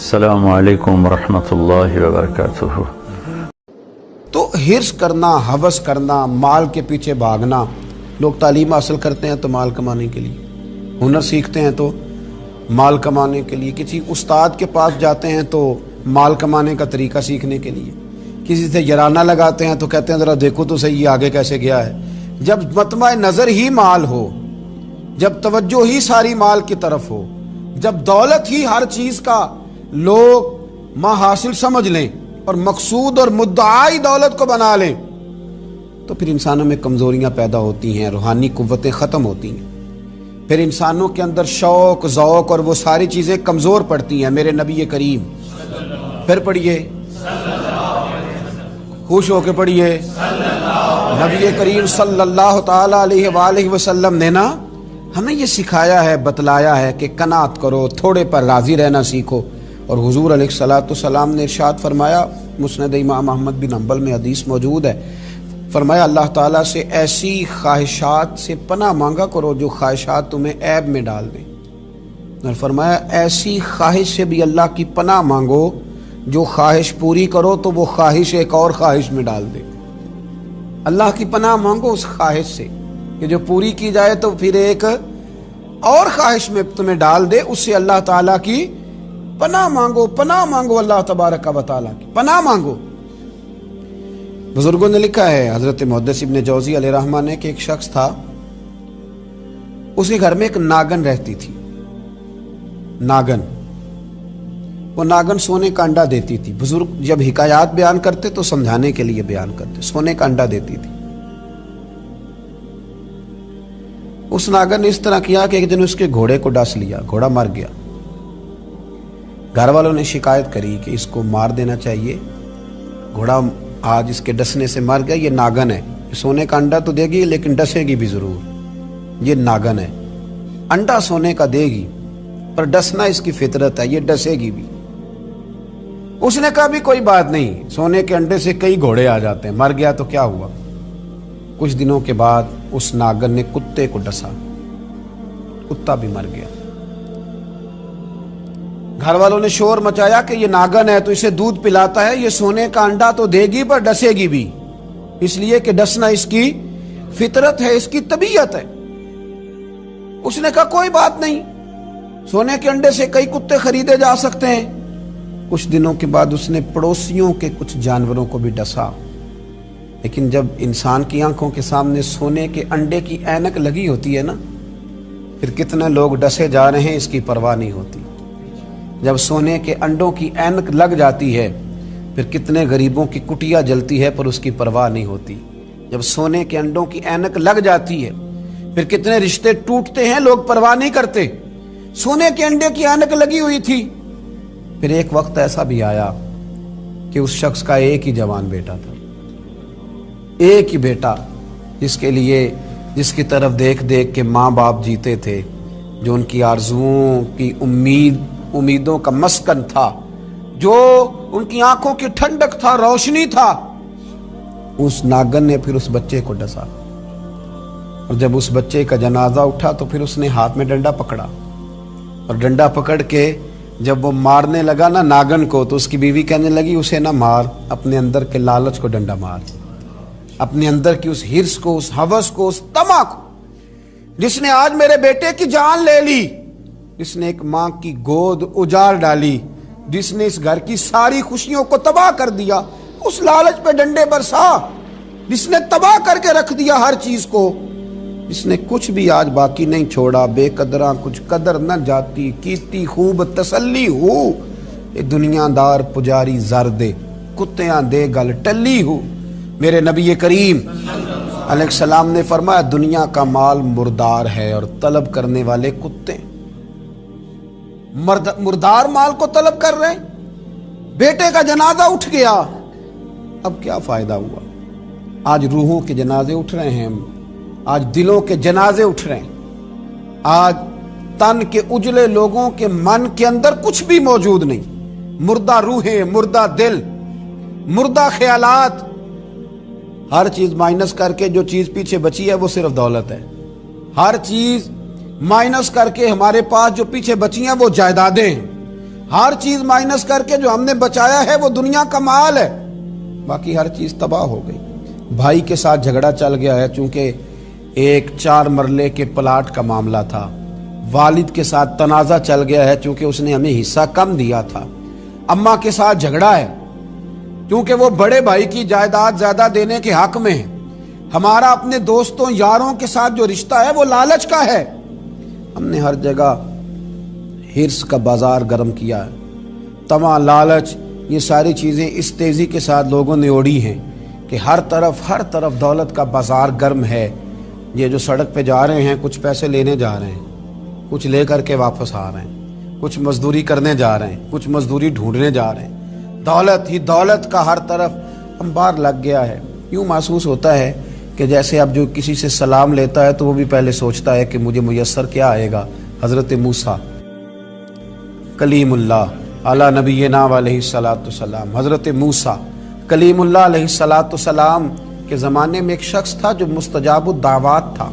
السلام علیکم ورحمۃ اللہ وبرکاتہ۔ تو ہرس کرنا، ہوس کرنا، مال کے پیچھے بھاگنا، لوگ تعلیم حاصل کرتے ہیں تو مال کمانے کے لیے، ہنر سیکھتے ہیں تو مال کمانے کے لیے، کسی استاد کے پاس جاتے ہیں تو مال کمانے کا طریقہ سیکھنے کے لیے، کسی سے یارانہ لگاتے ہیں تو کہتے ہیں ذرا دیکھو تو صحیح یہ آگے کیسے گیا ہے۔ جب مطمع نظر ہی مال ہو، جب توجہ ہی ساری مال کی طرف ہو، جب دولت ہی ہر چیز کا لوگ ماں حاصل سمجھ لیں اور مقصود اور مدعائی دولت کو بنا لیں، تو پھر انسانوں میں کمزوریاں پیدا ہوتی ہیں، روحانی قوتیں ختم ہوتی ہیں، پھر انسانوں کے اندر شوق، ذوق اور وہ ساری چیزیں کمزور پڑتی ہیں۔ میرے نبی کریم، پھر پڑھیے، خوش ہو کے پڑھیے، نبی کریم صلی اللہ تعالی علیہ وآلہ وسلم نے نا ہمیں یہ سکھایا ہے، بتلایا ہے کہ قناعت کرو، تھوڑے پر راضی رہنا سیکھو۔ اور حضور علیہ الصلوۃ نے ارشاد فرمایا، مسند امام احمد بن حنبل میں حدیث موجود ہے، فرمایا اللہ تعالیٰ سے ایسی خواہشات سے پناہ مانگا کرو جو خواہشات تمہیں عیب میں ڈال دیں، اور فرمایا ایسی خواہش سے بھی اللہ کی پناہ مانگو جو خواہش پوری کرو تو وہ خواہش ایک اور خواہش میں ڈال دے۔ اللہ کی پناہ مانگو اس خواہش سے کہ جو پوری کی جائے تو پھر ایک اور خواہش میں تمہیں ڈال دے، اس سے اللہ تعالیٰ کی پناہ مانگو، پناہ مانگو، اللہ تبارک و تعالیٰ کی پناہ مانگو۔ بزرگوں نے لکھا ہے، حضرت محدث ابن جوزی علیہ رحمہ نے، کہ ایک شخص تھا، اس کے گھر میں ایک ناگن رہتی تھی۔ ناگن، وہ ناگن سونے کا انڈا دیتی تھی۔ بزرگ جب حکایات بیان کرتے تو سمجھانے کے لیے بیان کرتے، سونے کا انڈا دیتی تھی۔ اس ناگن نے اس طرح کیا کہ ایک دن اس کے گھوڑے کو ڈس لیا، گھوڑا مر گیا۔ گھر والوں نے شکایت کری کہ اس کو مار دینا چاہیے، گھوڑا آج اس کے ڈسنے سے مر گیا، یہ ناگن ہے، سونے کا انڈا تو دے گی لیکن ڈسے گی بھی ضرور، یہ ناگن ہے، انڈا سونے کا دے گی پر ڈسنا اس کی فطرت ہے، یہ ڈسے گی بھی۔ اس نے کہا بھی کوئی بات نہیں، سونے کے انڈے سے کئی گھوڑے آ جاتے ہیں، مر گیا تو کیا ہوا۔ کچھ دنوں کے بعد اس ناگن نے کتے کو ڈسا، کتا بھی مر گیا۔ گھر والوں نے شور مچایا کہ یہ ناگن ہے تو اسے دودھ پلاتا ہے، یہ سونے کا انڈا تو دے گی پر ڈسے گی بھی، اس لیے کہ ڈسنا اس کی فطرت ہے، اس کی طبیعت ہے۔ اس نے کہا کوئی بات نہیں، سونے کے انڈے سے کئی کتے خریدے جا سکتے ہیں۔ کچھ دنوں کے بعد اس نے پڑوسیوں کے کچھ جانوروں کو بھی ڈسا، لیکن جب انسان کی آنکھوں کے سامنے سونے کے انڈے کی اینک لگی ہوتی ہے نا، پھر کتنے لوگ ڈسے جا رہے ہیں اس کی پرواہ نہیں ہوتی۔ جب سونے کے انڈوں کی اینک لگ جاتی ہے، پھر کتنے غریبوں کی کٹیا جلتی ہے پر اس کی پرواہ نہیں ہوتی۔ جب سونے کے انڈوں کی اینک لگ جاتی ہے، پھر کتنے رشتے ٹوٹتے ہیں، لوگ پرواہ نہیں کرتے۔ سونے کے انڈے کی اینک لگی ہوئی تھی۔ پھر ایک وقت ایسا بھی آیا کہ اس شخص کا ایک ہی جوان بیٹا تھا، ایک ہی بیٹا، جس کی طرف دیکھ دیکھ کے ماں باپ جیتے تھے، جو ان کی آرزوؤں کی امیدوں کا مسکن تھا، جو ان کی آنکھوں کی ٹھنڈک تھا، روشنی تھا۔ اس ناگن نے پھر اس بچے کو ڈسا، اور جب اس بچے کا جنازہ اٹھا تو پھر اس نے ہاتھ میں ڈنڈا پکڑا، اور ڈنڈا پکڑ کے جب وہ مارنے لگا نا ناگن کو، تو اس کی بیوی کہنے لگی اسے نہ مار، اپنے اندر کے لالچ کو ڈنڈا مار، اپنے اندر کی اس ہرس کو، اس ہوس کو، اس طمع کو، جس نے آج میرے بیٹے کی جان لے لی، جس نے ایک ماں کی گود اجاڑ ڈالی، جس نے اس گھر کی ساری خوشیوں کو تباہ کر دیا، اس لالچ پہ ڈنڈے برسا، جس نے تباہ کر کے رکھ دیا ہر چیز کو، جس نے کچھ بھی آج باقی نہیں چھوڑا، بے قدراں کچھ قدر نہ جاتی، کیتی خوب تسلی ہو، یہ دنیا دار پجاری زردے، کتیاں دے گل ٹلی ہو۔ میرے نبی کریم علیہ السلام نے فرمایا دنیا کا مال مردار ہے اور طلب کرنے والے کتے، مردار مال کو طلب کر رہے ہیں۔ بیٹے کا جنازہ اٹھ گیا، اب کیا فائدہ ہوا؟ آج روحوں کے جنازے اٹھ رہے ہیں، آج دلوں کے جنازے اٹھ رہے ہیں، آج تن کے اجلے لوگوں کے من کے اندر کچھ بھی موجود نہیں، مردہ روحیں، مردہ دل، مردہ خیالات، ہر چیز مائنس کر کے جو چیز پیچھے بچی ہے وہ صرف دولت ہے، ہر چیز مائنس کر کے ہمارے پاس جو پیچھے بچی ہیں وہ جائیدادیں ہیں، ہر چیز مائنس کر کے جو ہم نے بچایا ہے وہ دنیا کا مال ہے، باقی ہر چیز تباہ ہو گئی۔ بھائی کے ساتھ جھگڑا چل گیا ہے، چونکہ ایک 4 مرلے کے پلاٹ کا معاملہ تھا۔ والد کے ساتھ تنازع چل گیا ہے، چونکہ اس نے ہمیں حصہ کم دیا تھا۔ اماں کے ساتھ جھگڑا ہے، کیونکہ وہ بڑے بھائی کی جائیداد زیادہ دینے کے حق میں ہے۔ ہمارا اپنے دوستوں یاروں کے ساتھ جو رشتہ ہے وہ لالچ کا ہے۔ ہم نے ہر جگہ ہرس کا بازار گرم کیا ہے، طمع، لالچ، یہ ساری چیزیں اس تیزی کے ساتھ لوگوں نے اوڑھی ہیں کہ ہر طرف دولت کا بازار گرم ہے۔ یہ جو سڑک پہ جا رہے ہیں کچھ پیسے لینے جا رہے ہیں، کچھ لے کر کے واپس آ رہے ہیں، کچھ مزدوری کرنے جا رہے ہیں، کچھ مزدوری ڈھونڈنے جا رہے ہیں۔ دولت ہی دولت کا ہر طرف انبار لگ گیا ہے۔ یوں محسوس ہوتا ہے کہ جیسے اب جو کسی سے سلام لیتا ہے تو وہ بھی پہلے سوچتا ہے کہ مجھے میسر کیا آئے گا۔ حضرت موسیٰ کلیم اللہ علی نبینا علیہ الصلاۃ والسلام، حضرت موسیٰ کلیم اللہ علیہ الصلاۃ والسلام کے زمانے میں ایک شخص تھا جو مستجاب الدعوات تھا۔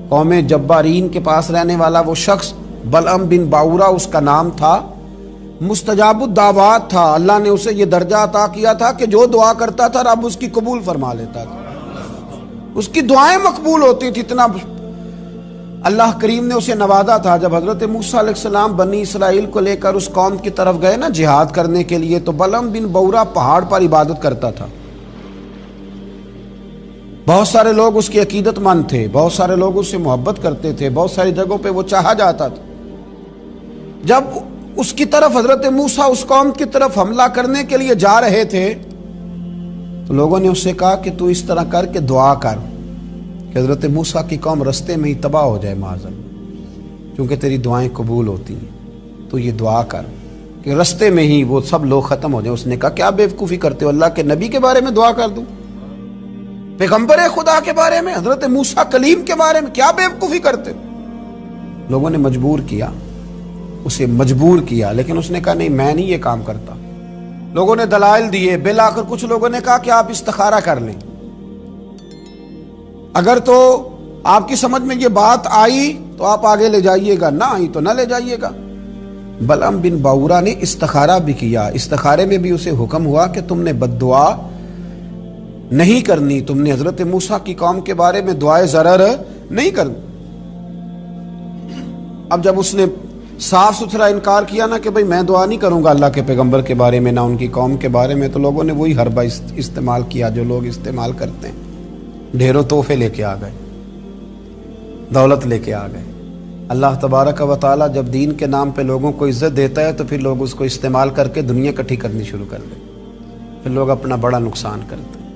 قوم جبارین کے پاس رہنے والا وہ شخص بلعم بن باورا اس کا نام تھا، مستجاب الدعوات تھا۔ اللہ نے اسے یہ درجہ عطا کیا تھا کہ جو دعا کرتا تھا رب اس کی قبول فرما لیتا تھا، اس کی دعائیں مقبول ہوتی تھی۔ اتنا اللہ کریم نے اسے نوازا تھا۔ جب حضرت موسیٰ علیہ السلام بنی اسرائیل کو لے کر اس قوم کی طرف گئے نا جہاد کرنے کے لیے، تو بلعم بن باورا پہاڑ پر عبادت کرتا تھا۔ بہت سارے لوگ اس کی عقیدت مند تھے، بہت سارے لوگ اس سے محبت کرتے تھے، بہت ساری جگہوں پہ وہ چاہا جاتا تھا۔ جب اس کی طرف حضرت موسیٰ اس قوم کی طرف حملہ کرنے کے لیے جا رہے تھے تو لوگوں نے اس سے کہا کہ تو اس طرح کر کے دعا کر کہ حضرت موسیٰ کی قوم رستے میں ہی تباہ ہو جائے معاذاللہ، کیونکہ تیری دعائیں قبول ہوتی ہیں، تو یہ دعا کر کہ رستے میں ہی وہ سب لوگ ختم ہو جائیں۔ اس نے کہا کیا بیوقوفی کرتے ہو، اللہ کے نبی کے بارے میں دعا کر دوں، پیغمبر خدا کے بارے میں، حضرت موسیٰ کلیم کے بارے میں کیا بیوقوفی کرتے ہو؟ لوگوں نے مجبور کیا، اسے مجبور کیا، لیکن اس نے کہا نہیں میں نہیں یہ کام کرتا۔ لوگوں نے دلائل دیے، بالآخر کچھ لوگوں نے کہا کہ آپ استخارہ کر لیں، اگر تو آپ کی سمجھ میں یہ بات آئی تو آپ آگے لے جائیے گا، نہ آئی تو نہ لے جائیے گا۔ بلعم بن باورا نے استخارہ بھی کیا، استخارے میں بھی اسے حکم ہوا کہ تم نے بد دعا نہیں کرنی، تم نے حضرت موسیٰ کی قوم کے بارے میں دعائے ضرر نہیں کرنی۔ اب جب اس نے صاف ستھرا انکار کیا نا کہ بھئی میں دعا نہیں کروں گا اللہ کے پیغمبر کے بارے میں، نہ ان کی قوم کے بارے میں، تو لوگوں نے وہی حربہ استعمال کیا جو لوگ استعمال کرتے ہیں، ڈھیروں تحفے لے کے آ گئے، دولت لے کے آ گئے۔ اللہ تبارک و تعالیٰ جب دین کے نام پہ لوگوں کو عزت دیتا ہے تو پھر لوگ اس کو استعمال کر کے دنیا اکٹھی کرنی شروع کر دیں، پھر لوگ اپنا بڑا نقصان کرتے ہیں،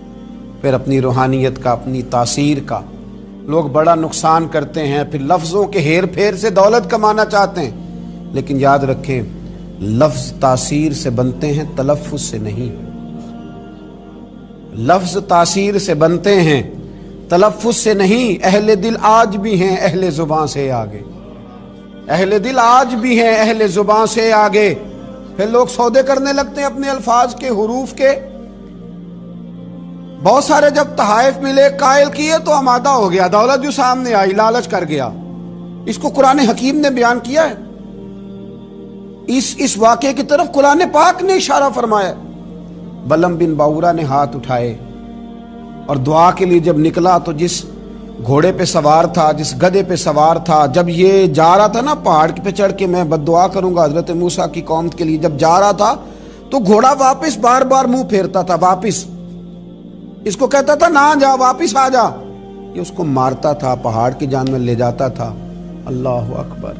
پھر اپنی روحانیت کا، اپنی تاثیر کا لوگ بڑا نقصان کرتے ہیں، پھر لفظوں کے ہیر پھیر سے دولت کمانا چاہتے ہیں۔ لیکن یاد رکھیں لفظ تاثیر سے بنتے ہیں، تلفظ سے نہیں۔ لفظ تاثیر سے بنتے ہیں، تلفظ سے نہیں۔ اہل دل آج بھی ہیں اہل زباں سے آگے، اہل دل آج بھی ہیں اہل زباں سے آگے۔ پھر لوگ سودے کرنے لگتے ہیں اپنے الفاظ کے، حروف کے۔ بہت سارے جب تحائف ملے، قائل کیے تو آمادہ ہو گیا، دولت جو سامنے آئی لالچ کر گیا۔ اس کو قرآن حکیم نے بیان کیا ہے، اس واقعے کی طرف قرآن پاک نے اشارہ فرمایا۔ بلعم بن باورا نے ہاتھ اٹھائے اور دعا کے لیے جب نکلا تو جس گھوڑے پہ سوار تھا، جس گدھے پہ سوار تھا، جب یہ جا رہا تھا نا پہاڑ پہ چڑھ کے میں بد دعا کروں گا حضرت موسیٰ کی قوم کے لیے، جب جا رہا تھا تو گھوڑا واپس بار بار منہ پھیرتا تھا، واپس اس کو کہتا تھا نہ جا، واپس آ جا۔ یہ اس کو مارتا تھا، پہاڑ کی جانب لے جاتا تھا۔ اللہ اکبر۔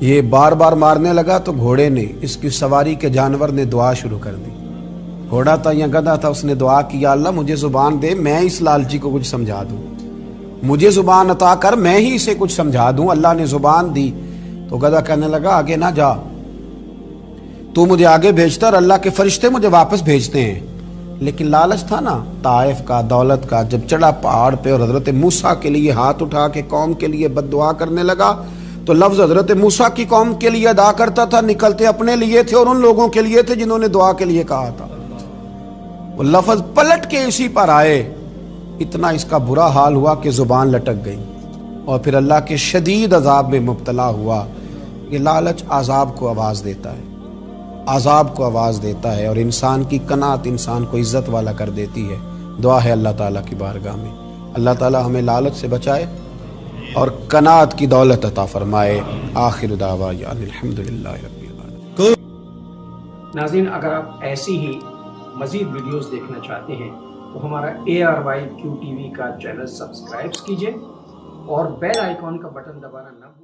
یہ بار بار مارنے لگا تو گھوڑے نے، اس کی سواری کے جانور نے دعا شروع کر دی۔ گھوڑا تھا یا گدھا تھا، اس نے دعا کی، اللہ مجھے زبان دے، میں اس لالچی کو کچھ سمجھا دوں، مجھے زبان عطا کر، میں ہی اسے کچھ سمجھا دوں۔ اللہ نے زبان دی تو گدھا کہنے لگا آگے نہ جا، تو مجھے آگے بھیجتا اور اللہ کے فرشتے مجھے واپس بھیجتے ہیں۔ لیکن لالچ تھا نا طائف کا، دولت کا، جب چڑھا پہاڑ پہ اور حضرت موسیٰ کے لیے ہاتھ اٹھا کے قوم کے لیے بد دعا کرنے لگا تو لفظ حضرت موسیٰ کی قوم کے لیے ادا کرتا تھا، نکلتے اپنے لیے تھے اور ان لوگوں کے لیے تھے جنہوں نے دعا کے لیے کہا تھا۔ وہ لفظ پلٹ کے اسی پر آئے، اتنا اس کا برا حال ہوا کہ زبان لٹک گئی اور پھر اللہ کے شدید عذاب میں مبتلا ہوا۔ یہ لالچ عذاب کو آواز دیتا ہے، عذاب کو آواز دیتا ہے، اور انسان کی قناعت انسان کو عزت والا کر دیتی ہے۔ دعا ہے اللہ تعالیٰ کی بارگاہ میں اللہ تعالیٰ ہمیں لالچ سے بچائے اور قناعت کی دولت عطا فرمائے۔ آخر دعوانا الحمدللہ رب العالمین۔ ناظرین، اگر آپ ایسی ہی مزید ویڈیوز دیکھنا چاہتے ہیں تو ہمارا ARYQ TV کا چینل سبسکرائب کیجئے اور بیل آئیکن کا بٹن دبانا نہ بھولیں۔